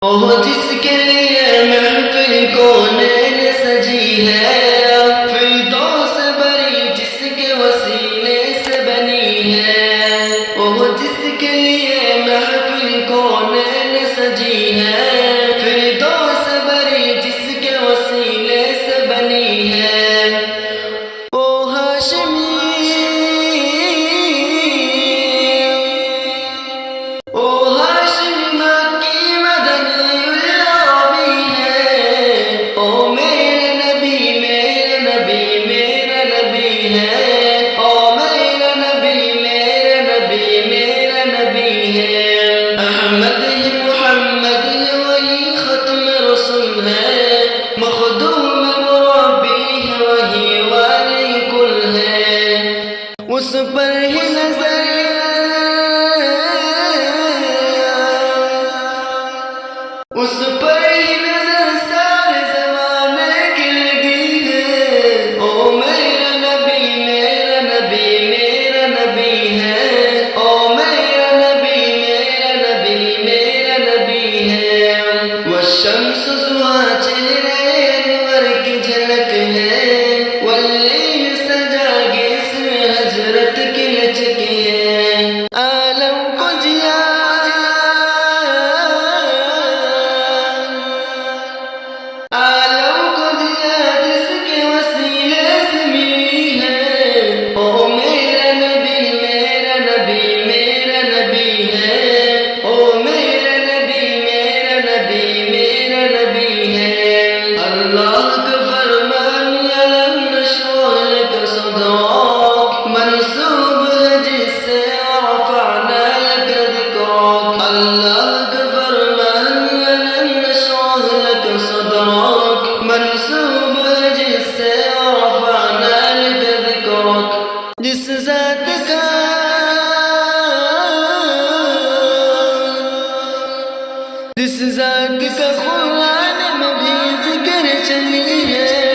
جس کے لیے محفل کونین سجی ہے، فردوس بری جس کے وسیلے سے بنی ہے۔ جس کے لیے محفل کونین سجی ہے، فردوس بری جس کے وسیلے سے بنی ہے۔ ہاشمی اس پر ہی نظر، اس پر ہی نظر سارے زمانے کی لگی ہے۔ او میرا نبی میرا نبی میرا نبی ہے، او میرا نبی میرا نبی میرا نبی ہے۔ والشمس ضحیٰ چہرے انور کی جھلک ہے، واللیل سجا گیس میں حضرت کی لچک ہے۔ عالم کو جیا عالم کو دیا جس کے وسیلے سے ملی ہے۔ او میرا نبی میرا نبی میرا نبی ہے، او میرا نبی میرا نبی میرا نبی ہے۔ اللہ کا فرمان علم نشرح لك صدرك، منسوب ہے جس سے رفعنا لك ذکرک۔ اللہ کا فرمان علم نشرح لك صدرك، منسوب ہے جس سے رفعنا لك ذکرک۔ جس ذات کا قرآن میں بھی ذکر چلی ہے،